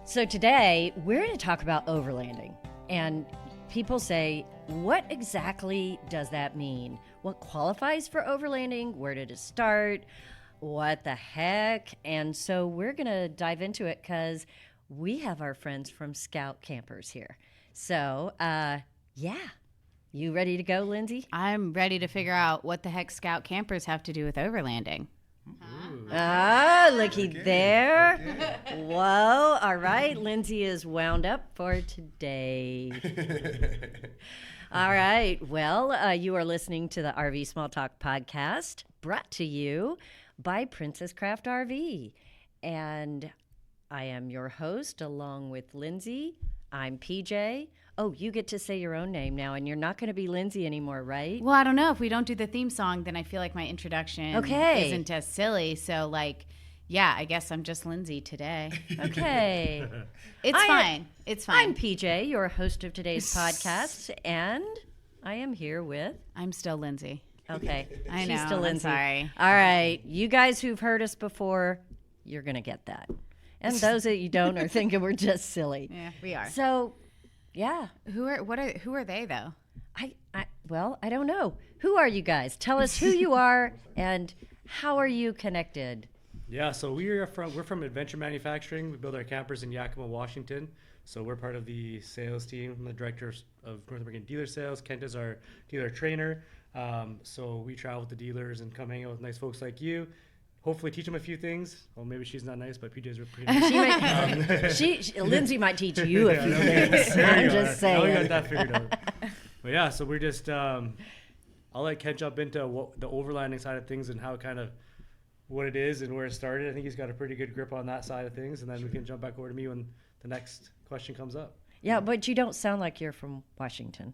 So today we're going to talk about overlanding. And people say, what exactly does that mean? What qualifies for overlanding? Where did it start? What the heck? And so we're going to dive into it because we have our friends from Scout Campers here. So, yeah. You ready to go, Lindsay? I'm ready to figure out what the heck Scout Campers have to do with overlanding. Looky there. Okay. Whoa. All right. Lindsay is wound up for today. All right. Well, you are listening to the RV Small Talk podcast brought to you by Princess Craft RV. And I am your host along with Lindsay. I'm PJ. Oh, you get to say your own name now, and you're not going to be Lindsay anymore, right? Well, I don't know. If we don't do the theme song, then I feel like my introduction isn't as silly. So, yeah, I guess I'm just Lindsay today. Okay. It's fine. It's fine. I'm PJ, your host of today's podcast, and I am here with... I'm still Lindsay. Okay. I know. She's still Lindsay. I'm sorry. All right. You guys who've heard us before, you're going to get that. And those that you don't are thinking we're just silly. Yeah, we are. So... yeah. Who are they though? I don't know. Who are you guys? Tell us who you are and how are you connected? Yeah, so we're from Adventure Manufacturing. We build our campers in Yakima, Washington. So we're part of the sales team. I'm the director of North American dealer sales. Kent is our dealer trainer. So we travel with the dealers and come hang out with nice folks like you. Hopefully teach them a few things. Well, maybe she's not nice, but PJ's are pretty nice. Lindsay might teach you a few things. I'm just saying. Now we got that figured out. But yeah, so we're just, I'll let Ken jump into the overlanding side of things and how kind of what it is and where it started. I think he's got a pretty good grip on that side of things. And then we can jump back over to me when the next question comes up. Yeah, but you don't sound like you're from Washington.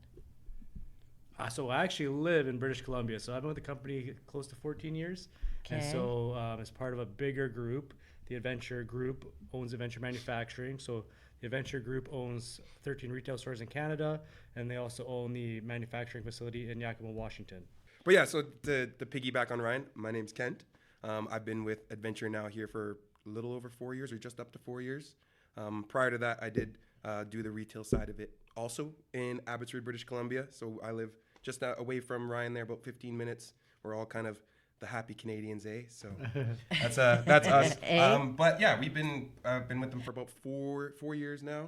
So I actually live in British Columbia. So I've been with the company close to 14 years. Okay. And so as part of a bigger group, the Adventure Group owns Adventure Manufacturing. So the Adventure Group owns 13 retail stores in Canada, and they also own the manufacturing facility in Yakima, Washington. But yeah, so to piggyback on Ryan, my name's Kent. I've been with Adventure now here for a little over 4 years, or just up to 4 years. Prior to that, I did do the retail side of it also in Abbotsford, British Columbia. So I live just away from Ryan there, about 15 minutes. We're all kind of the happy Canadians, eh? So that's us. But yeah, we've been with them for about four years now.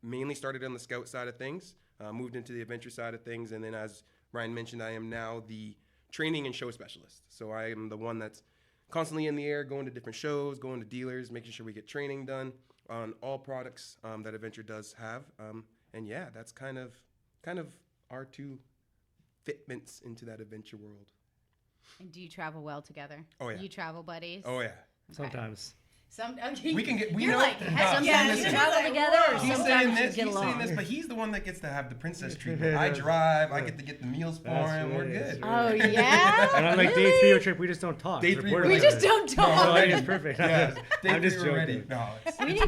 Mainly started on the Scout side of things, moved into the Adventure side of things, and then as Ryan mentioned, I am now the training and show specialist. So I am the one that's constantly in the air, going to different shows, going to dealers, making sure we get training done on all products that Adventure does have. And yeah, that's kind of our two fitments into that adventure world. And do you travel well together? Oh yeah. You travel buddies? Oh yeah. Okay. Sometimes. We can get. We You're know. like, sometimes you travel together, or He's sometimes saying you this. get He's along. saying this, but he's the one that gets to have the princess treatment. I drive. I get to get the meals for him. We're good. Oh yeah. And on like day 3 of trip, we just don't talk. Day 3, we just don't talk. So I think it's perfect. Yeah. I'm just joking. Ready. No,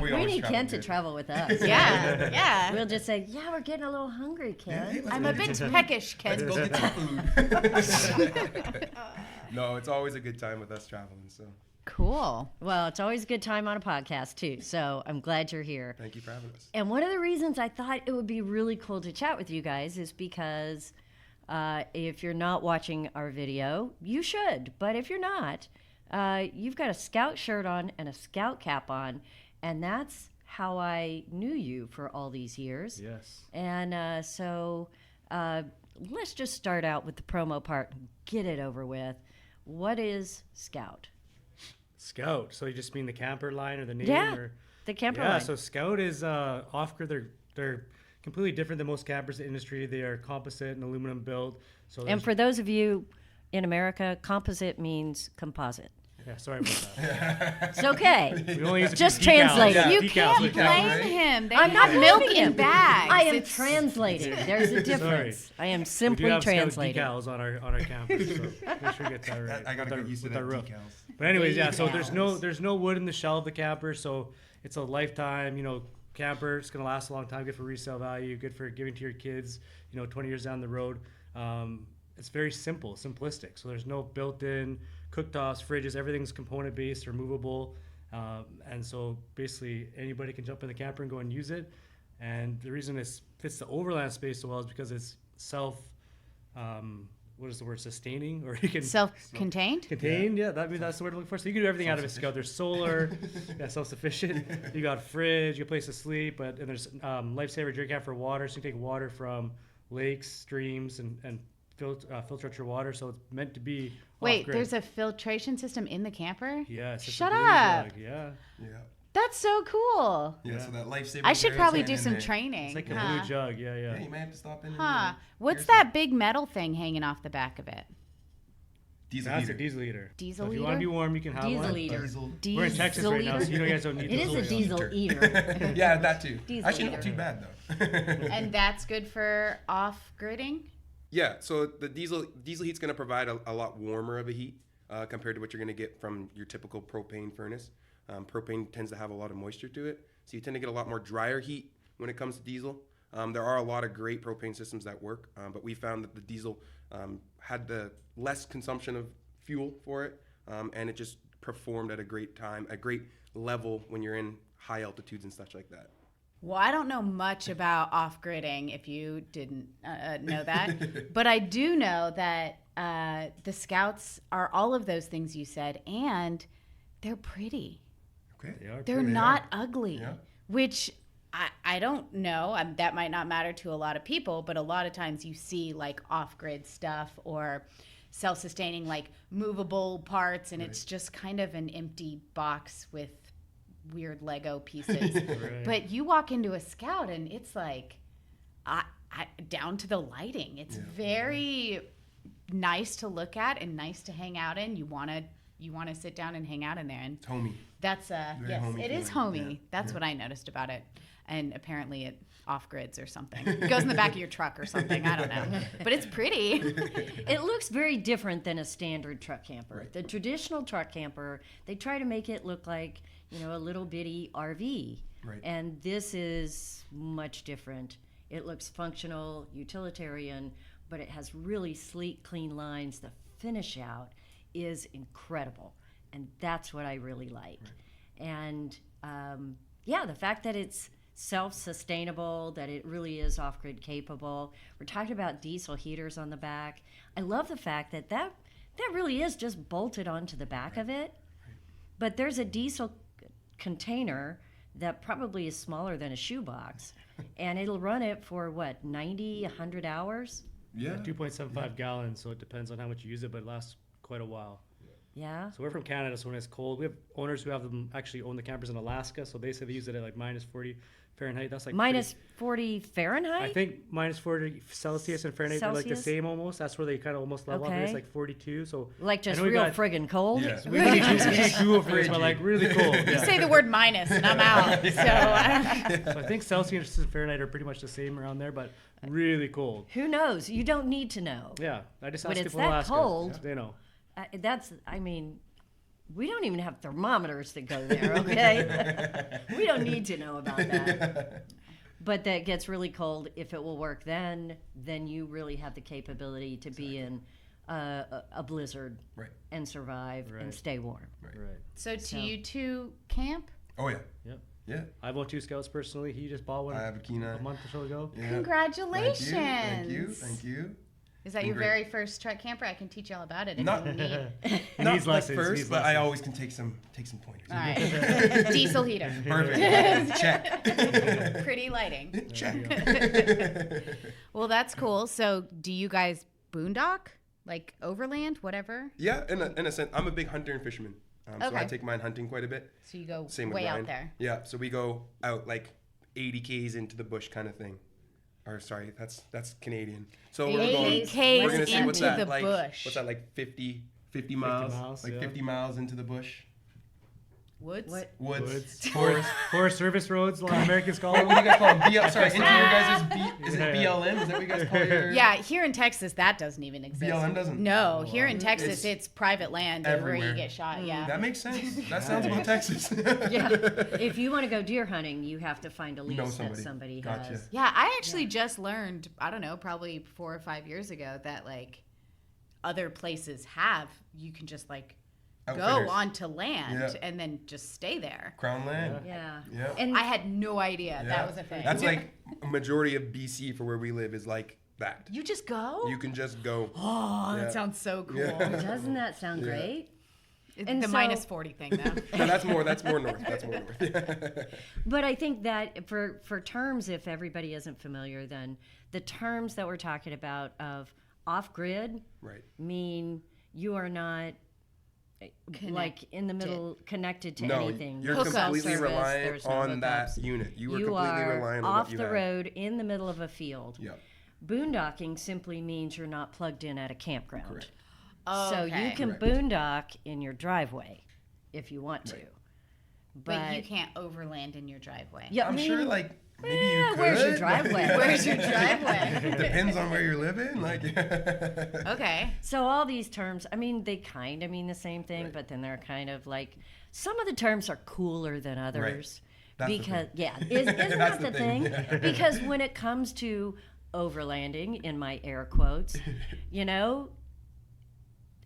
We need Kent to travel with us. Yeah. We'll just say, yeah, we're getting a little hungry, Kent. I'm a bit peckish, Kent. Let's go get some food. No, it's always a good time with us traveling. So. Cool. Well, it's always a good time on a podcast, too. So I'm glad you're here. Thank you for having us. And one of the reasons I thought it would be really cool to chat with you guys is because if you're not watching our video, you should. But if you're not, you've got a Scout shirt on and a Scout cap on. And that's how I knew you for all these years. Yes. And so let's just start out with the promo part and get it over with. What is Scout? Scout. So you just mean the camper line or the name? Yeah, or? The camper line. Yeah, so Scout is off-grid. They're completely different than most campers in the industry. They are composite and aluminum built. So and for those of you in America, composite means composite. Yeah, sorry about that. It's okay. We only use Just decals. translate it. Yeah, You decals, can't like blame him. They I'm not have milk blaming in him. bags. I am translating. There's a difference. Sorry. I am We do simply have Scout translating. decals on our campus, so make sure we get that right. I gotta get used to that roof. decals. But anyways, yeah. So Decals. there's no wood in the shell of the camper, so it's a lifetime, camper. It's gonna last a long time. Good for resale value. Good for giving to your kids. 20 years down the road. It's very simplistic. So there's no built-in cooktops, fridges. Everything's component-based or movable. And so basically anybody can jump in the camper and go and use it. And the reason it fits the overland space so well is because it's what is the word, sustaining, or you can self-contained. Contained, yeah. That's the word I'm looking for. So you can do everything out of a Scout. There's solar, self-sufficient. You got fridge, you got a place to sleep, and there's lifesaver drink out for water. So you can take water from lakes, streams, and filter out your water. So it's meant to be. Wait, off-grid. there's a filtration system in the camper? Yeah. It's just Shut a blue up. jug, yeah. Yeah. That's so cool. Yeah, so that lifesaver. I should Barrett's probably hanging do in some there. training. It's like a blue jug. Yeah. Yeah, you might have to stop in. And, Huh. What's here's that big metal thing hanging off the back of it? Diesel That's heater. a diesel heater. Diesel so if heater? you want to be warm, you can have Diesel one. heater. Diesel. We're in Texas right now, so you guys don't need It is a diesel. diesel eater. Yeah, that too. Diesel Actually, heater. not too bad though. And that's good for off-gridding? Yeah, so the diesel heat's going to provide a lot warmer of a heat compared to what you're going to get from your typical propane furnace. Propane tends to have a lot of moisture to it, so you tend to get a lot more drier heat when it comes to diesel. There are a lot of great propane systems that work, but we found that the diesel had the less consumption of fuel for it, and it just performed at a great level when you're in high altitudes and such like that. Well, I don't know much about off-gridding, if you didn't know that. But I do know that the Scouts are all of those things you said, and they're pretty. Okay. They're pretty. not ugly, Yeah. which I don't know. That might not matter to a lot of people, but a lot of times you see like off-grid stuff or self-sustaining, like movable parts, and it's just kind of an empty box with weird Lego pieces. Right. But you walk into a Scout and it's like down to the lighting. It's very nice to look at and nice to hang out in. You want to sit down and hang out in there, and It's homey. that's Very yes, homey it is feeling. homey. Yeah. That's what I noticed about it. And apparently it off grids or something. It goes in the back of your truck or something. I don't know. But it's pretty. It looks very different than a standard truck camper. Right. The traditional truck camper, they try to make it look like, a little bitty RV. Right. And this is much different. It looks functional, utilitarian, but it has really sleek, clean lines. The finish out is incredible. And that's what I really like. Right. And the fact that it's self-sustainable, that it really is off-grid capable. We're talking about diesel heaters on the back. I love the fact that really is just bolted onto the back of it. But there's a diesel container that probably is smaller than a shoebox, and it'll run it for 90, 100 hours? Yeah. 2.75 gallons, so it depends on how much you use it, but it lasts quite a while. Yeah. So we're from Canada, so when it's cold, we have owners who have them actually own the campers in Alaska, so they say they use it at like minus 40 Fahrenheit. That's like minus 40 Fahrenheit? I think minus 40 Celsius and Fahrenheit are like the Celsius? same almost. That's where they kind of almost level up. Okay. It's like 42. So Like just I know we real got- friggin' cold? Yeah. We need Google for this, but like really cold. You Yeah. say the word minus and I'm out. So So I think Celsius and Fahrenheit are pretty much the same around there, but really cold. Who knows? You don't need to know. Yeah, I just When asked it's people in that Alaska. cold- They know. We don't even have thermometers that go there, okay? We don't need to know about that. But that gets really cold. If it will work then you really have the capability to be in a blizzard Right. and survive and Right. stay warm. Right. So So- you two camp? Oh yeah. Yep. Yeah. I've owned 2 Scouts personally. He just bought one I have a Kenai. a month or so ago. Yeah. Congratulations. Thank you. Thank you. Is that your Great. very first truck camper? I can teach you all about it if Not- you need. He Not needs like lessons. first, Needs but I lessons. always can take some pointers. All right. Diesel heater. Perfect. Check. Pretty lighting. Check. Well, that's cool. So do you guys boondock? Like overland, whatever? Yeah, in a sense, I'm a big hunter and fisherman. So I Okay. take mine hunting quite a bit. So you go Same with way Ryan. out there. Yeah, so we go out like 80 Ks into the bush kind of thing. Or sorry, that's Canadian. So we're 80 going. Ks We're gonna say what's into that the like? bush. What's that like 50 miles? miles, Like yeah. 50 miles into the bush. Woods? What? Woods. Forest service roads, a lot of Americans call What them. do you guys call them? Sorry, into your guys' is it Yeah. BLM? Is that what you guys call your? Yeah, here in Texas, that doesn't even exist. BLM doesn't? No, here in wow. Texas, it's private land where everywhere. you get shot. Yeah. That makes sense. That sounds about Texas. Yeah. If you want to go deer hunting, you have to find a lease Know that somebody. somebody Gotcha. has. Yeah, I actually just learned, I don't know, probably 4 or 5 years ago that like other places have, you can just like go Outfitters. onto land Yeah. and then just stay there. Crown Land. Yeah. Yeah. And I had no idea Yeah. that was a thing. That's like a majority of BC for where we live is like that. you just go? You can just go. Oh, Yeah. that sounds so cool. Yeah. doesn't that sound Yeah. great? It's And the so- minus 40 thing, though. No, that's more north. That's more north. But I think that for terms, if everybody isn't familiar, then the terms that we're talking about of off-grid Right. mean you are not like in the middle connected to No, anything. you're There's cell completely service, reliant there's no on that hookups. unit. You are You completely are reliant on off what you the have. road in the middle of a field. Yeah. Boondocking simply means you're not plugged in at a campground. Correct. So Okay. you can Correct. boondock in your driveway if you want to. Right. But you can't overland in your driveway. Yeah, I'm I mean, sure, like, maybe you could. where's your driveway? Where's your driveway? Depends on where you're living. Like, Okay. So all these terms, I mean, they kind of mean the same thing, Right. but then they're kind of like some of the terms are cooler than others. That's the Because thing. yeah, isn't that That's the the thing? thing, yeah. Because when it comes to overlanding, in my air quotes, you know,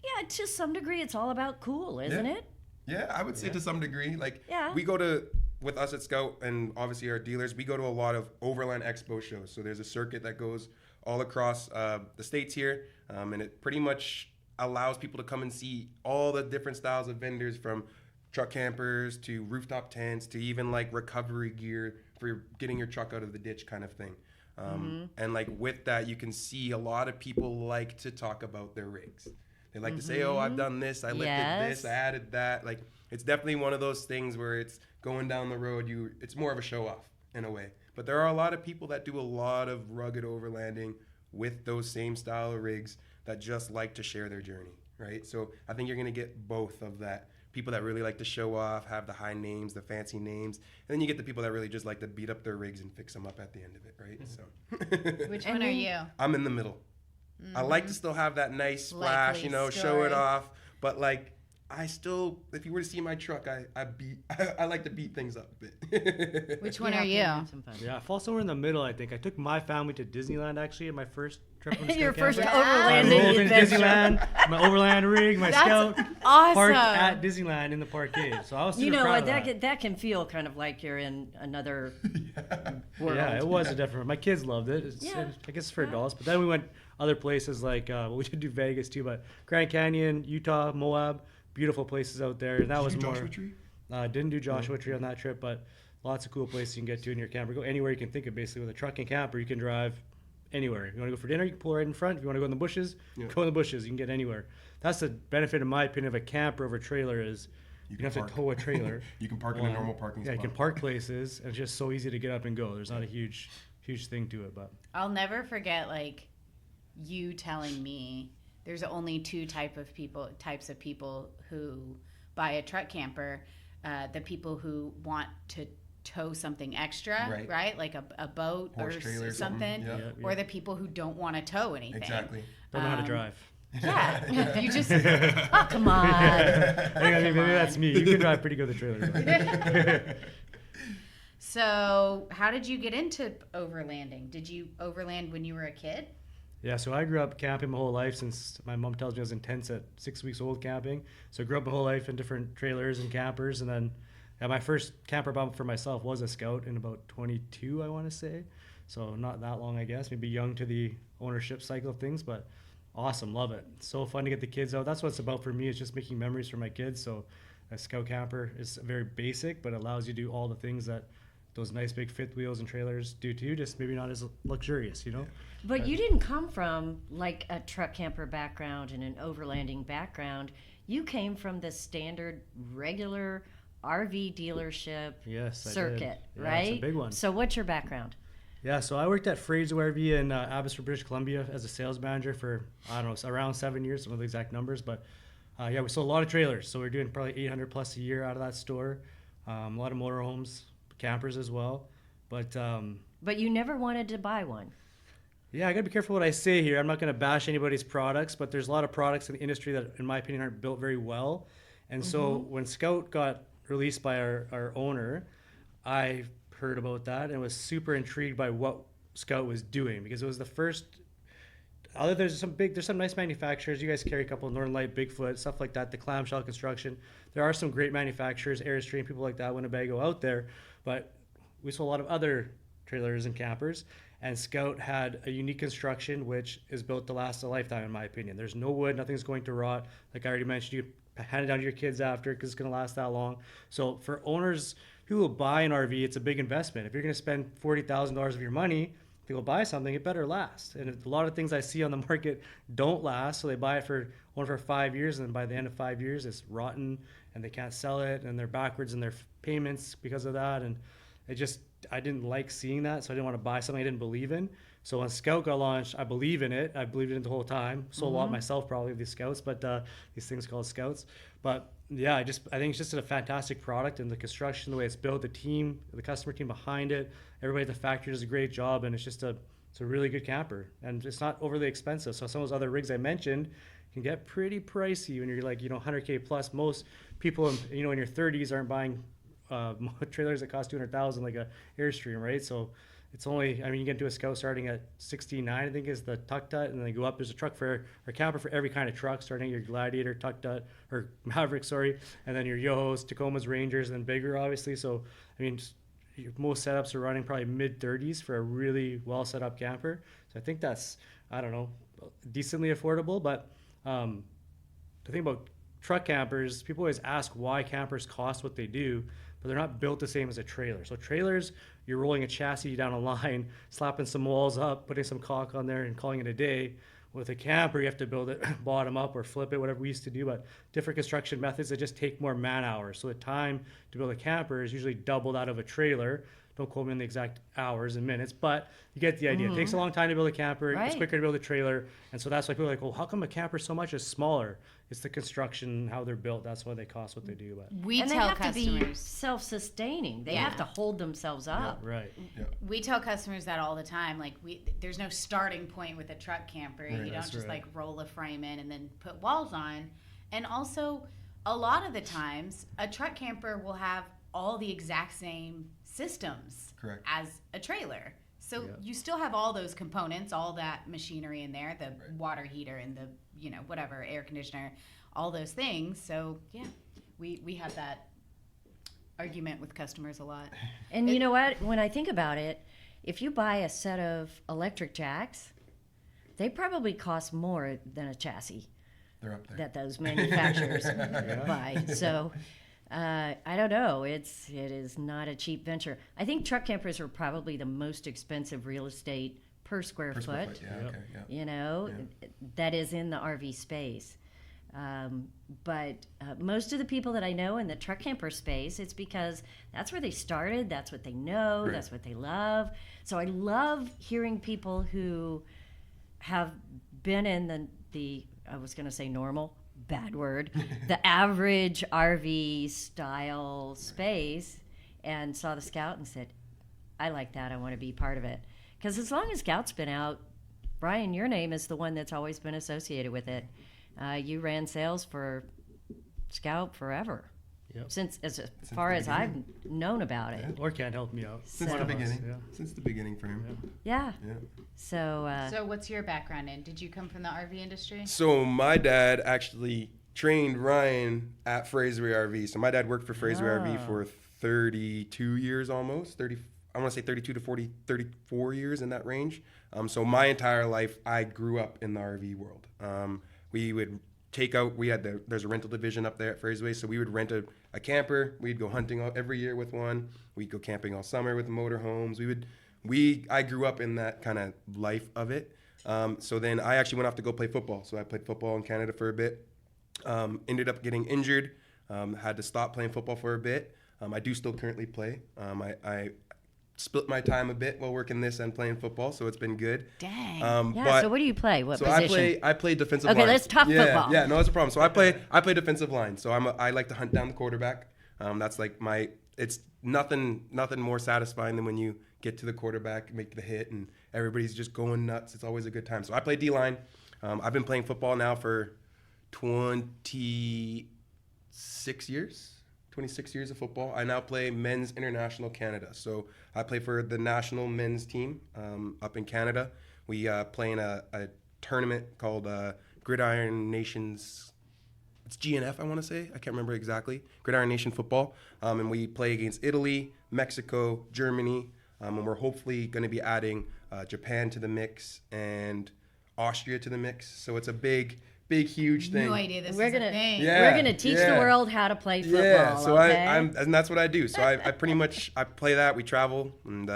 yeah, to some degree, it's all about cool, isn't Yeah. it? yeah, I would say to some degree. Like, Yeah. we go to, with us at Scout and obviously our dealers, we go to a lot of overland expo shows. So there's a circuit that goes all across the states here, and it pretty much allows people to come and see all the different styles of vendors, from truck campers to rooftop tents to even like recovery gear for getting your truck out of the ditch kind of thing. And like with that, you can see a lot of people like to talk about their rigs. They like to say, "Oh, I've done this. I lifted Yes. this. I added that." Like, it's definitely one of those things where it's going down the road. It's more of a show off in a way. But there are a lot of people that do a lot of rugged overlanding with those same style of rigs that just like to share their journey, right? So I think you're gonna get both of that. People that really like to show off, have the high names, the fancy names, and then you get the people that really just like to beat up their rigs and fix them up at the end of it, right? So Which And one are then- you? I'm in the middle. I like to still have that nice splash, Likely you know, show story. it off. But like, I still, if you were to see my truck, I like to beat things up a bit. Which one Yeah, are okay, you? have some fun. Yeah, I fall somewhere in the middle. I think I took my family to Disneyland actually in my first trip. On the Your Scout first camper. Yeah. I rolled overlanding into adventure. Disneyland, my overland rig, my That's Scout, awesome. parked at Disneyland in the parkade. So I was super You know proud what? of that. That can feel kind of like you're in another world. Yeah, it was a different. My kids loved it. Yeah. I guess it's for adults. But then we went other places like we did do Vegas too, but Grand Canyon, Utah, Moab, beautiful places out there. And that was more. Joshua Tree? Didn't do Joshua Tree on that trip, but lots of cool places you can get to in your camper. Go anywhere you can think of. Basically, with a truck and camper, you can drive anywhere. You want to go for dinner, you can pull right in front. If you want to go in the bushes, go in the bushes. You can get anywhere. That's the benefit, in my opinion, of a camper over a trailer is you don't have to tow a trailer. You can park in a normal parking Yeah, spot. you can park places, and it's just so easy to get up and go. There's not a huge thing to it, but I'll never forget like you telling me there's only two types of people who buy a truck camper. The people who want to tow something extra, right? Like a boat Horse or trailer or something, something, yeah. or the people who don't want to tow anything. Exactly. don't know how to drive. Yeah, you just Oh, come on. I think maybe that's me. You can drive pretty good with a trailer. but- So, how did you get into overlanding? Did you overland when you were a kid? Yeah, so I grew up camping my whole life since my mom tells me I was intense at 6 weeks old camping. So I grew up my whole life in different trailers and campers. And then my first camper bump for myself was a Scout in about 22, I want to say. So not that long, I guess. Maybe young to the ownership cycle of things, but awesome. Love it. So fun to get the kids out. That's what it's about for me, is just making memories for my kids. So a Scout camper is very basic, but allows you to do all the things that those nice big fifth wheels and trailers do too, just maybe not as luxurious, you know? But you didn't come from like a truck camper background and an overlanding background. You came from the standard regular RV dealership Yes, I did. circuit, Yeah, right? it's a big one. So what's your background? Yeah, so I worked at Fraser RV in Abbotsford, British Columbia as a sales manager for, I don't know, around 7 years. Some of the exact numbers, but yeah, we sold a lot of trailers. So we're doing probably 800 plus a year out of that store. A lot of motorhomes, campers as well. But you never wanted to buy one. yeah, I gotta be careful what I say here. I'm not gonna bash anybody's products, but there's a lot of products in the industry that, in my opinion, aren't built very well. And so when Scout got released by our owner, I heard about that and was super intrigued by what Scout was doing, because it was the first there's some nice manufacturers. You guys carry a couple, Northern Light, Bigfoot, stuff like that. The clamshell construction. There are some great manufacturers, Airstream, people like that, Winnebago out there. But we sold a lot of other trailers and campers. And Scout had a unique construction, which is built to last a lifetime, in my opinion. There's no wood, nothing's going to rot. Like I already mentioned, you hand it down to your kids after because it's going to last that long. So for owners who will buy an RV, it's a big investment. If you're going to spend $40,000 of your money to go buy something, it better last. And a lot of things I see on the market don't last, so they buy it for 5 years, and then by the end of 5 years, it's rotten, and they can't sell it, and they're backwards in their payments because of that. And I didn't like seeing that, so I didn't want to buy something I didn't believe in. So when Scout got launched, I believe in it. I believed in it the whole time. Sold a lot myself, probably, of these Scouts, but these things called Scouts. But yeah, I think it's just a fantastic product, and the construction, the way it's built, the team, the customer team behind it, everybody at the factory does a great job, and it's a really good camper, and it's not overly expensive. So some of those other rigs I mentioned can get pretty pricey when you're like, $100K plus. Most people, in your 30s aren't buying trailers that cost $200,000 like a Airstream, right? So it's only, you get into a Scout starting at 69, I think is the Tuck Tut, and then they go up. There's a truck or camper for every kind of truck, starting at your Gladiator, Tuck Tut, or Maverick, sorry, and then your Yohos, Tacomas, Rangers, and then bigger, obviously. So, most setups are running probably mid-30s for a really well set up camper. So I think that's, decently affordable. But the thing about truck campers, people always ask why campers cost what they do, but they're not built the same as a trailer. So trailers, you're rolling a chassis down a line, slapping some walls up, putting some caulk on there, and calling it a day. With a camper, you have to build it bottom up or flip it, whatever we used to do, but different construction methods that just take more man hours. So the time to build a camper is usually double that of a trailer. Don't quote me on the exact hours and minutes, but you get the idea. It takes a long time to build a camper. Right. It's quicker to build a trailer. And so that's why people are like, well, how come a camper so much is smaller? It's the construction, how they're built. That's why they cost what they do. But We and they tell have to be customers. self-sustaining. They Yeah. have to hold themselves up. right. We tell customers that all the time. Like, there's no starting point with a truck camper. Right, You don't that's just right. roll a frame in and then put walls on. And also, a lot of the times, a truck camper will have all the exact same systems Correct. as a trailer. So Yeah. you still have all those components, all that machinery in there, the water heater and the, whatever, air conditioner, all those things. So yeah, we have that argument with customers a lot. And you know what? When I think about it, if you buy a set of electric jacks, they probably cost more than a chassis They're up there. that those manufacturers buy. So I don't know. It is not a cheap venture. I think truck campers are probably the most expensive real estate per square Per square foot. foot, yeah, okay, yeah. That is in the RV space. But most of the people that I know in the truck camper space, it's because that's where they started, that's what they know, Right. that's what they love. So I love hearing people who have been in the I was going to say normal, bad word, the average RV style space, and saw the Scout and said, I like that, I want to be part of it. Because as long as Scout's been out, Brian, your name is the one that's always been associated with it. You ran sales for Scout forever. Yep. Since as far the as I've known about it. Or can't help me out. Since So- the beginning. Yeah. Since the beginning for him. Yeah. Yeah. So, So what's your background in? Did you come from the RV industry? So my dad actually trained Ryan at Fraserway RV. So my dad worked for Fraserway RV for 32 years almost. I want to say 32 to 34 years in that range. So my entire life, I grew up in the RV world. We would take out, there's a rental division up there at Fraserway, so we would rent a camper. We'd go hunting every year with one. We'd go camping all summer with motorhomes. I grew up in that kind of life of it. So then I actually went off to go play football. So I played football in Canada for a bit. Ended up getting injured. Had to stop playing football for a bit. I do still currently play. I split my time a bit while working this and playing football, so it's been good. Dang. yeah, but- so what do you play? What so position? I play defensive Okay, line. let's talk football. Yeah, no, that's a problem. So I play defensive line. So I like to hunt down the quarterback. That's like it's nothing more satisfying than when you get to the quarterback, make the hit, and everybody's just going nuts. It's always a good time. So I play D-line. I've been playing football now for 26 years. 26 years of football. I now play men's international Canada. So I play for the national men's team up in Canada. We play in a tournament called Gridiron Nations. It's GNF, I want to say. I can't remember exactly. Gridiron Nation Football. And we play against Italy, Mexico, Germany. And we're hopefully going to be adding Japan to the mix and Austria to the mix. So it's a big, huge thing. No idea this We're is gonna a thing. we're gonna teach the world how to play football. Yeah, so okay? and that's what I do. So I pretty much I play that. We travel and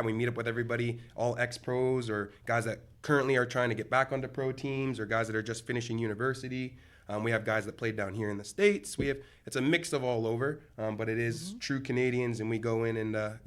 we meet up with everybody, all ex-pros or guys that currently are trying to get back onto pro teams or guys that are just finishing university. We have guys that played down here in the States. It's a mix of all over, but it is true Canadians, and we go in and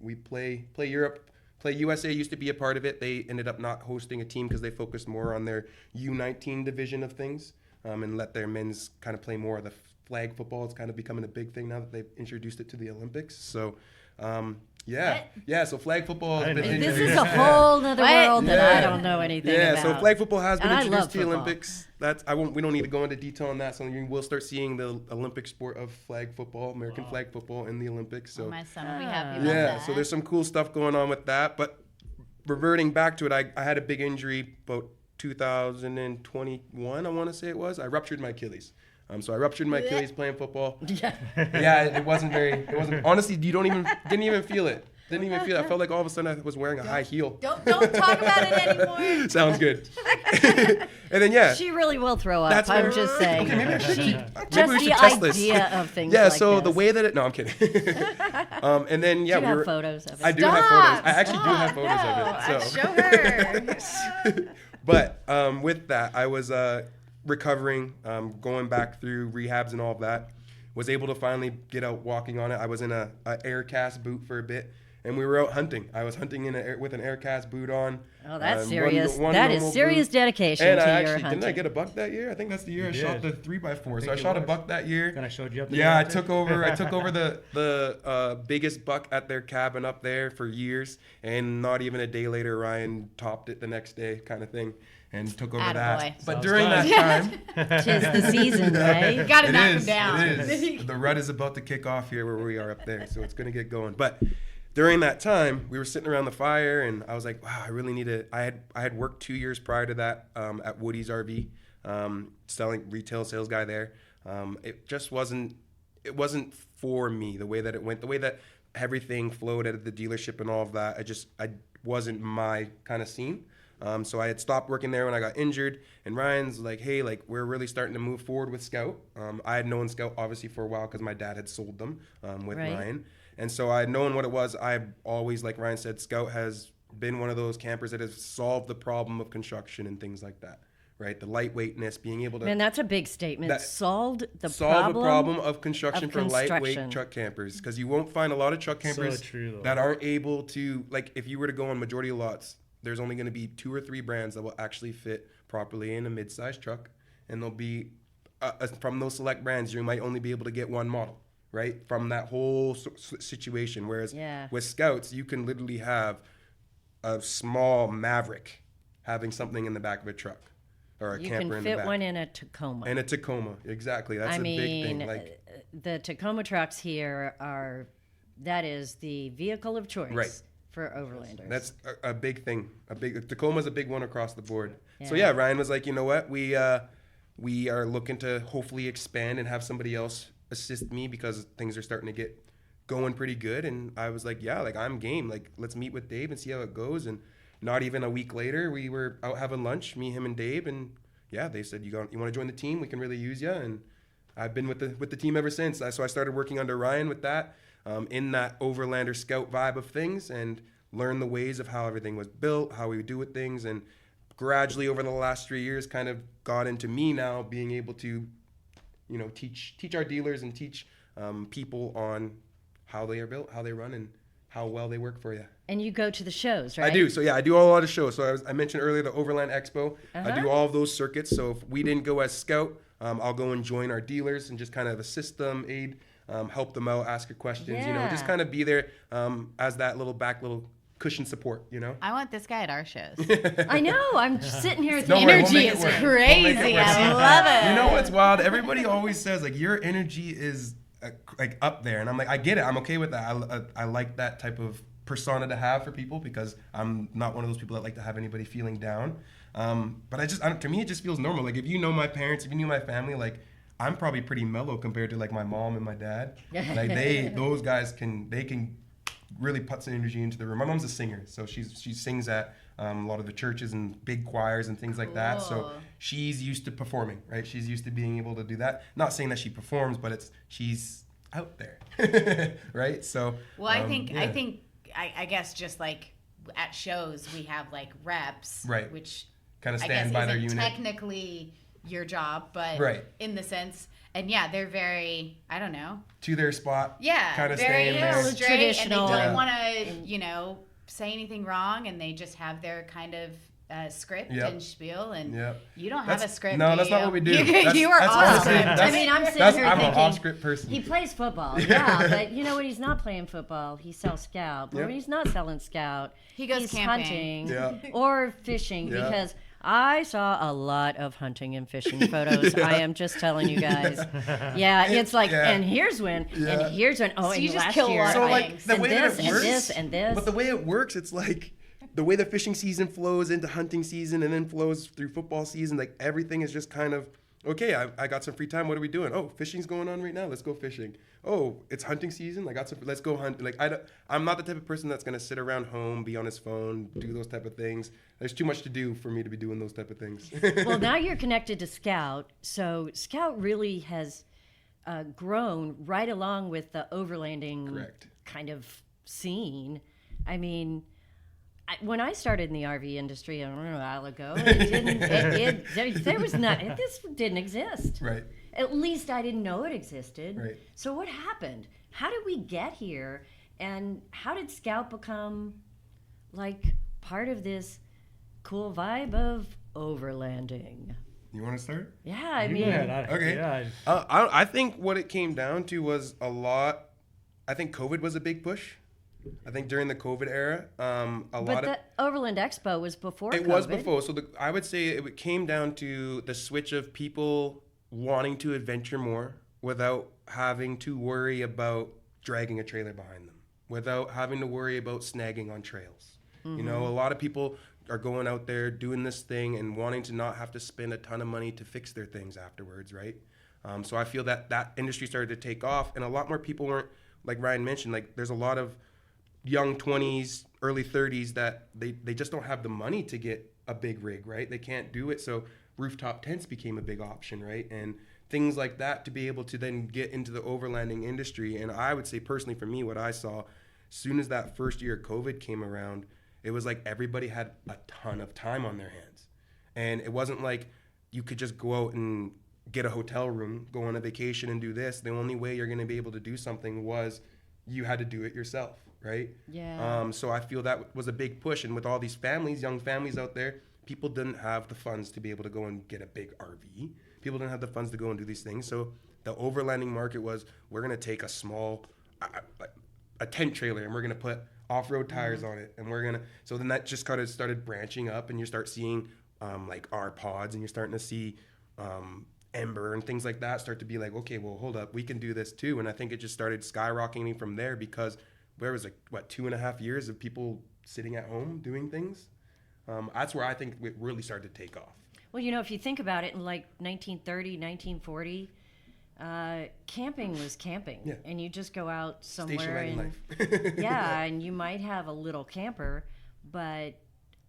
we play Europe. Play USA used to be a part of it. They ended up not hosting a team because they focused more on their U19 division of things and let their men's kind of play more of the flag football. It's kind of becoming a big thing now that they've introduced it to the Olympics. So, so flag football has been This introduced. is a whole other world that I Yeah. don't know anything Yeah, about. so flag football has been And I introduced love to the football. Olympics. We don't need to go into detail on that. So you will start seeing the Olympic sport of flag football, American flag football in the Olympics. So My son will be happy about yeah, that. so there's some cool stuff going on with that. But reverting back to it, I had a big injury about 2021, I want to say it was. I ruptured my Achilles. So I ruptured my Achilles playing football. Yeah, it wasn't honestly, didn't even feel it. Didn't even feel it. I felt like all of a sudden I was wearing a high heel. Don't talk about it anymore. Sounds good. And then She really will throw up. That's I'm what- just saying. Okay, maybe I should She, maybe just we the should test this. idea of things Yeah, like so this. the way that I'm kidding. And then Do you we have were photos of it? I do have photos. I actually do have photos of it. So. Show her. But with that, I was recovering, going back through rehabs and all of that. Was able to finally get out walking on it. I was in a air cast boot for a bit, and we were out hunting. I was hunting with an air cast boot on. Oh, that's one serious. That is normal serious boot. dedication And to I your actually hunting. didn't I get a buck that year? I think that's the year I You shot the did. 3x4. So I think shot it a was. buck that year. And I showed you up. the Yeah, I day took after. over. I took over the biggest buck at their cabin up there for years, and not even a day later, Ryan topped it the next day, kind of thing, and took over that. Attaboy. But Sounds during fun. that time, Tis the season, right? Gotta it knock is, him down. it is. The rut is about to kick off here where we are up there, so it's gonna get going. But during that time, we were sitting around the fire, and I was like, wow, I really need to. I had worked 2 years prior to that at Woody's RV, selling retail sales guy there. It just wasn't. It wasn't for me the way that it went, the way that everything flowed out of the dealership and all of that. I wasn't my kind of scene. So I had stopped working there when I got injured, and Ryan's like, hey, like, we're really starting to move forward with Scout. I had known Scout obviously for a while because my dad had sold them with Right. Ryan. And so I had known what it was. I always, like Ryan said, Scout has been one of those campers that has solved the problem of construction and things like that, right? The lightweightness, being able to Man, that's a big statement. That- Solved the solve the problem problem. of construction of for lightweight construction. truck campers, because you won't find a lot of truck campers true, though. that aren't able to, like, if you were to go on majority of lots, there's only going to be 2 or 3 brands that will actually fit properly in a mid-sized truck, and they'll be from those select brands you might only be able to get one model, right, from that whole situation. Whereas Yeah. with Scouts, you can literally have a small Maverick having something in the back of a truck, or a You camper can in the fit back. one in a Tacoma. And a Tacoma, exactly. That's I a big mean, thing. Like, the Tacoma trucks here that is the vehicle of choice Right. for overlanders. that's a big thing. Tacoma's a big one across the board. So yeah, Ryan was like, you know what, we are looking to hopefully expand and have somebody else assist me because things are starting to get going pretty good. And I was like, yeah, like, I'm game. Like, let's meet with Dave and see how it goes. And not even a week later, we were out having lunch, me, him, and Dave, and yeah, they said, you want to join the team? We can really use you. And I've been with the team ever since. So I started working under Ryan with that, in that Overlander Scout vibe of things, and learn the ways of how everything was built, how we would do with things, and gradually over the last 3 years kind of got into me now being able to, teach our dealers and teach people on how they are built, how they run, and how well they work for you. And you go to the shows, right? I do. So yeah, I do a lot of shows. So I mentioned earlier the Overland Expo. I do all of those circuits. So if we didn't go as Scout, I'll go and join our dealers and just kind of assist them, aid, help them out, ask your questions. Just Yeah. kind of be there as that little cushion support. I want this guy at our shows. I know. I'm just sitting here Don't thinking, worry, we'll Energy make it is work. We'll make it crazy. work. I love it. You know what's wild? Everybody always says, like, your energy is like up there, and I'm like, I get it. I'm okay with that. I like that type of persona to have for people because I'm not one of those people that like to have anybody feeling down. But to me, it just feels normal. Like if you know my parents, if you knew my family, like I'm probably pretty mellow compared to like my mom and my dad. Like those guys can really put some energy into the room. My mom's a singer, so she sings at a lot of the churches and big choirs and things like that. So she's used to performing, right? She's used to being able to do that. Not saying that she performs, but she's out there, right? So well, I guess just like at shows we have like reps, right? Which kind of stand by their unit. Technically your job, but right. in the sense, and yeah, they're very, I don't know, to their spot. Yeah, kind of staying there. Straight, traditional. And they don't want to, say anything wrong, and they just have their kind of script and spiel, and you don't have a script. No, that's not what we do. You are awesome. I mean, I'm sitting here I'm thinking, an off-script person. He plays football, but when he's not playing football, he sells Scout. But when he's not selling Scout, he's camping. hunting or fishing because I saw a lot of hunting and fishing photos. I am just telling you guys. It's like, and here's when, and here's when. Oh, so and you just last kill year, so like the and way this, that it works, and this, and this. But the way it works, it's like the way the fishing season flows into hunting season and then flows through football season. Like everything is just kind of okay. I got some free time. What are we doing? Oh, fishing's going on right now. Let's go fishing. Oh, it's hunting season. Let's go hunt. Like I'm not the type of person that's gonna sit around home, be on his phone, do those type of things. There's too much to do for me to be doing those type of things. Well, now you're connected to Scout, so Scout really has grown right along with the overlanding kind of scene. I mean, when I started in the RV industry a while ago, this didn't exist. Right. At least I didn't know it existed. Right. So what happened? How did we get here? And how did Scout become like part of this cool vibe of overlanding? You want to start? Yeah, I mean, okay. Yeah. I think what it came down to was a lot. I think COVID was a big push. I think during the COVID era, but the Overland Expo was before it COVID. was before. So I would say it came down to the switch of people wanting to adventure more without having to worry about dragging a trailer behind them, without having to worry about snagging on trails. A lot of people are going out there doing this thing and wanting to not have to spend a ton of money to fix their things afterwards, right? So I feel that industry started to take off, and a lot more people weren't, like Ryan mentioned, like there's a lot of young 20s, early 30s that they just don't have the money to get a big rig, right? They can't do it. So rooftop tents became a big option, right? And things like that to be able to then get into the overlanding industry. And I would say personally for me, what I saw, as soon as that first year of COVID came around, it was like everybody had a ton of time on their hands. And it wasn't like you could just go out and get a hotel room, go on a vacation and do this. The only way you're going to be able to do something was you had to do it yourself, right? Yeah. So I feel that was a big push. And with all these families, young families out there, people didn't have the funds to be able to go and get a big RV. People didn't have the funds to go and do these things. So the overlanding market was, we're going to take a small, a tent trailer, and we're going to put off-road tires on it. And we're going to, so then that just kind of started branching up, and you start seeing like our pods, and you're starting to see Ember and things like that start to be like, okay, well, hold up, we can do this too. And I think it just started skyrocketing from there because there was 2.5 years of people sitting at home doing things. That's where I think it really started to take off. Well, if you think about it, in like 1930, 1940, camping was camping. Yeah. And you just go out somewhere. Station wagon life. Yeah, and you might have a little camper, but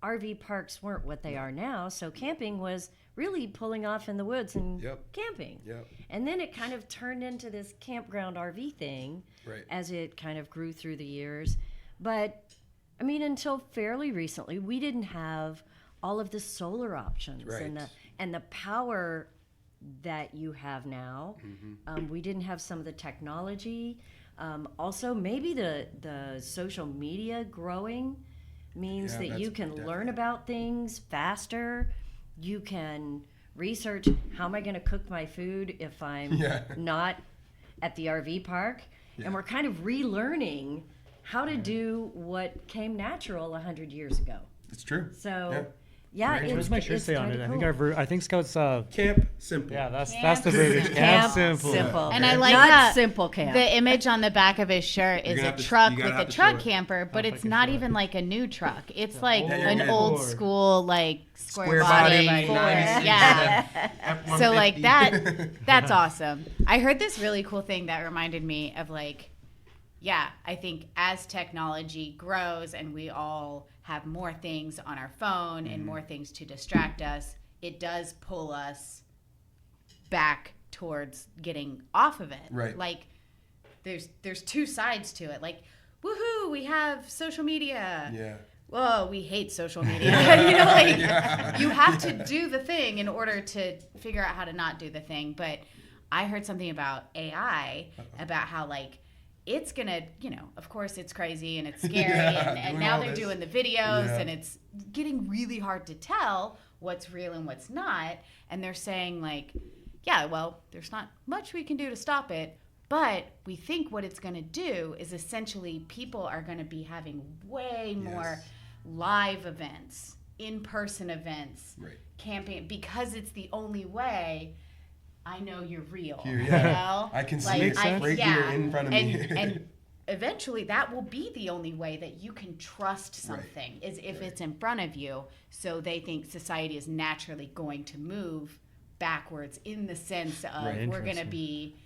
RV parks weren't what they are now. So camping was really pulling off in the woods and camping. Yep. And then it kind of turned into this campground RV thing as it kind of grew through the years. But, I mean, until fairly recently, we didn't have all of the solar options and the power that you have now. Mm-hmm. We didn't have some of the technology. Also, maybe the social media growing means that you can learn about things faster. You can research, how am I going to cook my food if I'm not at the RV park? Yeah. And we're kind of relearning how to do what came natural 100 years ago. It's true. So Yeah, Very it's, What does my shirt it's say on kinda it? I think cool. I think Scout's. Camp simple. Yeah, that's Camp the verbiage. simple. Camp simple. Simple. And I like Not that simple camp. the image on the back of his shirt is gonna a have to- truck you gotta with a have to truck show it. camper, but if I it's can not show it. even like a new truck. It's like old an Ford. old school like square Square body, body, Ford. 96, Yeah. F-150. So like that's awesome. I heard this really cool thing that reminded me of like, yeah, I think as technology grows and we all have more things on our phone and more things to distract us, it does pull us back towards getting off of it. Right. Like there's two sides to it. Like, woohoo, we have social media. Yeah. Whoa, we hate social media. You know, like you have to do the thing in order to figure out how to not do the thing. But I heard something about AI, about how like it's gonna, you know, of course it's crazy and it's scary, Yeah, and doing now all they're this. doing the videos, Yeah. and it's getting really hard to tell what's real and what's not. And they're saying like, yeah, well, there's not much we can do to stop it. But we think what it's going to do is essentially people are going to be having way more live events, in-person events, Right. camping, because it's the only way I know you're real. Here, You yeah. know? I can see Like, it I- right here in front of me. And eventually that will be the only way that you can trust something is if it's in front of you. So they think society is naturally going to move backwards in the sense of Right, we're going to interesting. be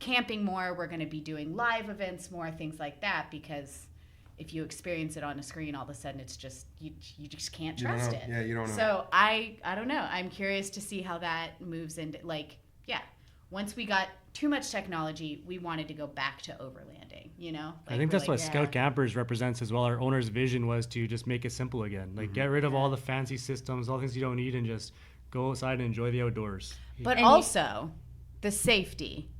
camping more, we're going to be doing live events more, things like that, because if you experience it on a screen, all of a sudden it's just you just can't You don't trust know. it. Yeah, you don't know. So I don't know. I'm curious to see how that moves into like, yeah. Once we got too much technology, we wanted to go back to overlanding, you know? I Like, think we're that's like, what yeah. Scout Campers represents as well. Our owner's vision was to just make it simple again. Like get rid of all the fancy systems, all things you don't need, and just go outside and enjoy the outdoors. But And you- also the safety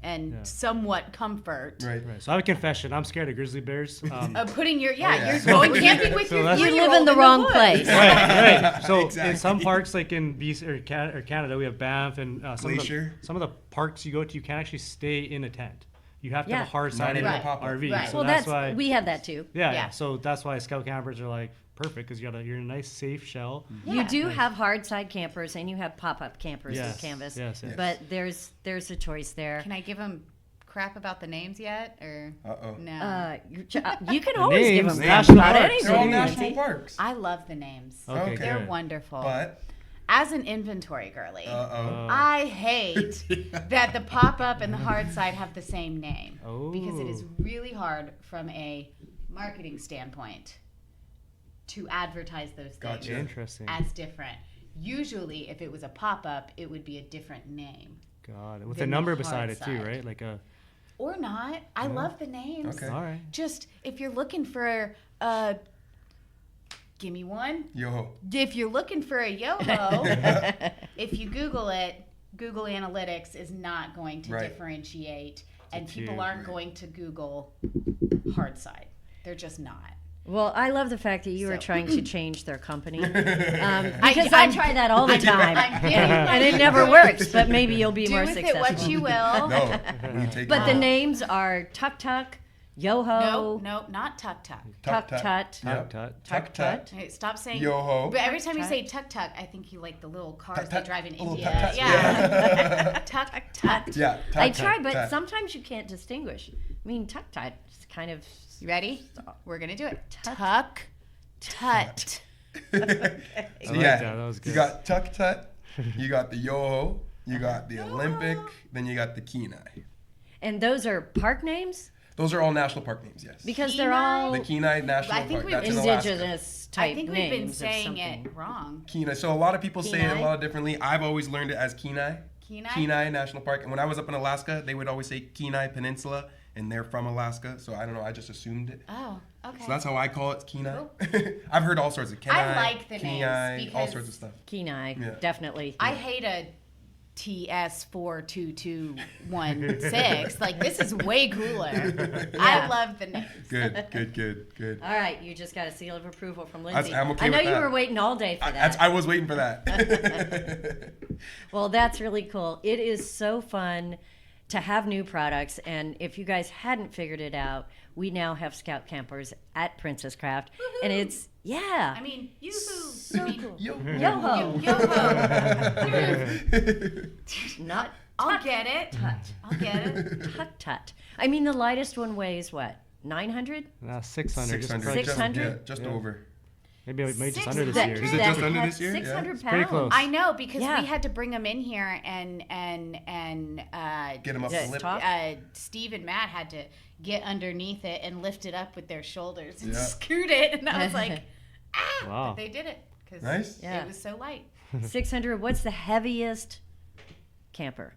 and Yeah. somewhat comfort Right. Right. So I have a confession. I'm scared of grizzly bears. of putting your yeah. you're going camping with So your that's- You 3-year-old live in the wrong woods. place. right. So Exactly. in some parks, like in BC or Canada, we have Banff and Glacier. some of the parks you go to, you can't actually stay in a tent. You have to have Yeah. a hard sided even a pop-up. RV. Right. So Well, that's why. we have that too. Yeah, Yeah. So that's why Scout Campers are like perfect because you're in a nice safe shell. Yeah. You do have hard side campers and you have pop-up campers Yes, with canvas. yes, yes. But there's a choice there. Can I give them crap about the names yet or Uh-oh. no? You can always give names, them national about parks. anything. They're all Lindsay. national parks. I love the names. Okay, Okay. They're good. wonderful. But, As an inventory girly, uh-oh. I hate that the pop-up and the hard side have the same name because it is Oh. really hard from a marketing standpoint to advertise those things Gotcha. Interesting. as different. Usually, if it was a pop-up, it would be a different name. God, with a than the number hard beside it too, side. right? Like a. Or not. I love the names. Okay. All right. Just if you're looking for give me one. Yo. If you're looking for a yo-ho, if you Google it, Google Analytics is not going to Right. differentiate, and a people cube, aren't right. going to Google hard side. They're just not. Well, I love the fact that you were So- trying to change their company. Because I try that all the time. I'm getting And it never works, but maybe you'll be do more with it successful. what you will. No. We take But the it. names are Tuk Tuk, Yo-Ho, No, not Tuk Tuk. Tuk Tut. Yep. Tut. Tuk Tut. Hey, stop saying Yo-ho. But every time you Tuk say Tuk Tuk, I think you like the little cars Tut, they tut. drive in Little India. tut, tut. Yeah. Tuk Tuk. Yeah. I Tuk, try, tuk, but tuk. sometimes you can't distinguish. I mean, Tuk Tut is kind of. You ready? We're gonna do it. Tut. Tuck, tut. So I like yeah, that. That was you good. got Tuk Tut, you got the Yo-ho, you got the Olympic, then you got the Kenai. And those are park names? Those are all national park names, yes. Because they're Kenai? all The Kenai National I think Park, we've that's in Alaska. indigenous type I think we've names. been of saying it something. wrong. Kenai. So a lot of people say it a Kenai? lot differently. I've always learned it as Kenai. Kenai? Kenai National Park. And when I was up in Alaska, they would always say Kenai Peninsula, and they're from Alaska. So I don't know. I just assumed it. Oh, okay. So that's how I call it Kenai. I've heard all sorts of Kenai. I like the names Kenai, all because- sorts of stuff. Kenai, Yeah. definitely. I hate a TS42216. Like, this is way cooler. I love the names. Good. All right, you just got a seal of approval from That's- Lindsay. I'm okay I know with you that. were waiting all day for that. I was waiting for that. Well, that's really cool. It is so fun to have new products. And if you guys hadn't figured it out, we now have Scout Campers at Princess Craft. Woohoo! And it's, yeah. I mean, yoo-hoo. So cool. Yo-ho. Yo-ho. Not I'll get it. tut. I'll get it. Tut tut. I mean, the lightest one weighs what? 900? 600. 600. 600? Just Yeah. over. Maybe just 600. under this That- year. Is it that just under had this year? Yeah. 600 It's pretty pounds. close. I know, because Yeah. we had to bring them in here and Get them up Yeah, the lip. top. Steve and Matt had to get underneath it and lift it up with their shoulders and Yeah. scoot it. And I was like, ah! Wow. But they did it because Nice. Yeah. it was so light. 600. What's the heaviest camper?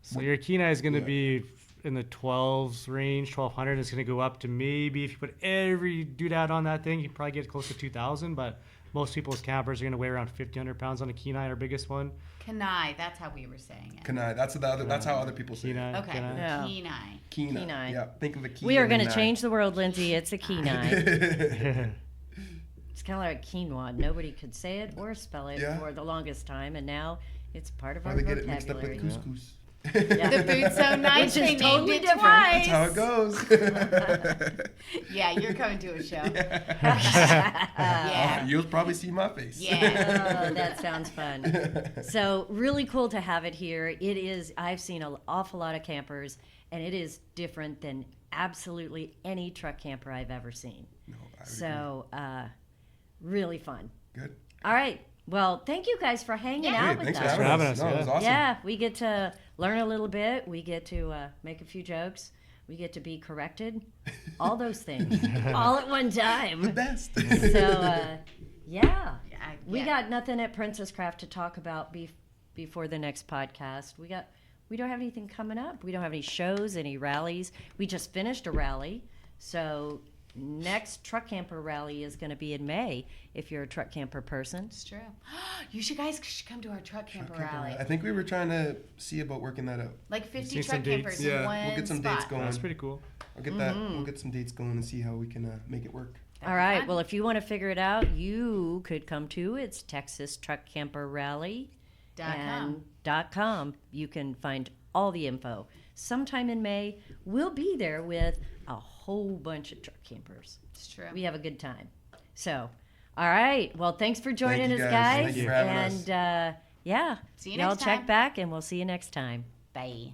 So your Kenai is going to Yeah. be in the 12s range, 1200. It's going to go up to maybe, if you put every doodad on that thing, you can probably get close to 2000. But most people's campers are going to weigh around 1,500 pounds on a Kenai, our biggest one. Kenai, that's how we were saying it. Kenai. That's how other people say it. Kenai. Okay, Kenai. Yeah. Kenai. Kenai. Kenai. Yeah. Think of a key. We are and going a to nine. change the world, Lindsay. It's a Kenai. Yeah. It's kind of like quinoa. Nobody could say it or spell it Yeah. for the longest time, and now it's part of Or our they get it mixed up vocabulary. with couscous. Yeah. The food's so nice, Which is they named totally it different. twice. That's how it goes. Yeah, you're coming to a show. Yeah. Yeah. You'll probably see my face. Yeah. Oh, that sounds fun. So really cool to have it here. It is. I've seen an awful lot of campers, and it is different than absolutely any truck camper I've ever seen. No, I would So really fun. agree. Good. All right. Well, thank you guys for hanging Yeah. out Great. with Thanks us. for having us. No, No, it was awesome. Yeah, we get to learn a little bit. We get to make a few jokes. We get to be corrected. All those things, all at one The time. best. So, yeah. We Yeah. got nothing at Princess Craft to talk about before the next podcast. We don't have anything coming up. We don't have any shows, any rallies. We just finished a rally. So next truck camper rally is going to be in May if you're a truck camper person. It's true. You guys should come to our truck camper rally. I think we were trying to see about working that out. Like 50 See truck some dates. campers Yeah, in one we'll get some spot. dates going. That's pretty cool. I'll get that. We'll get some dates going and see how we can make it work. All right. Well, if you want to figure it out, you could come to it's Texas Truck Camper Rally .com. .com. You can find all the info. Sometime in May, we'll be there with a whole bunch of truck campers. It's true. We have a good time. So, all right. Well, thanks for joining Thank you, us, guys. guys. Thank you for having us. And yeah, See you y'all next check time. back, and we'll see you next time. Bye.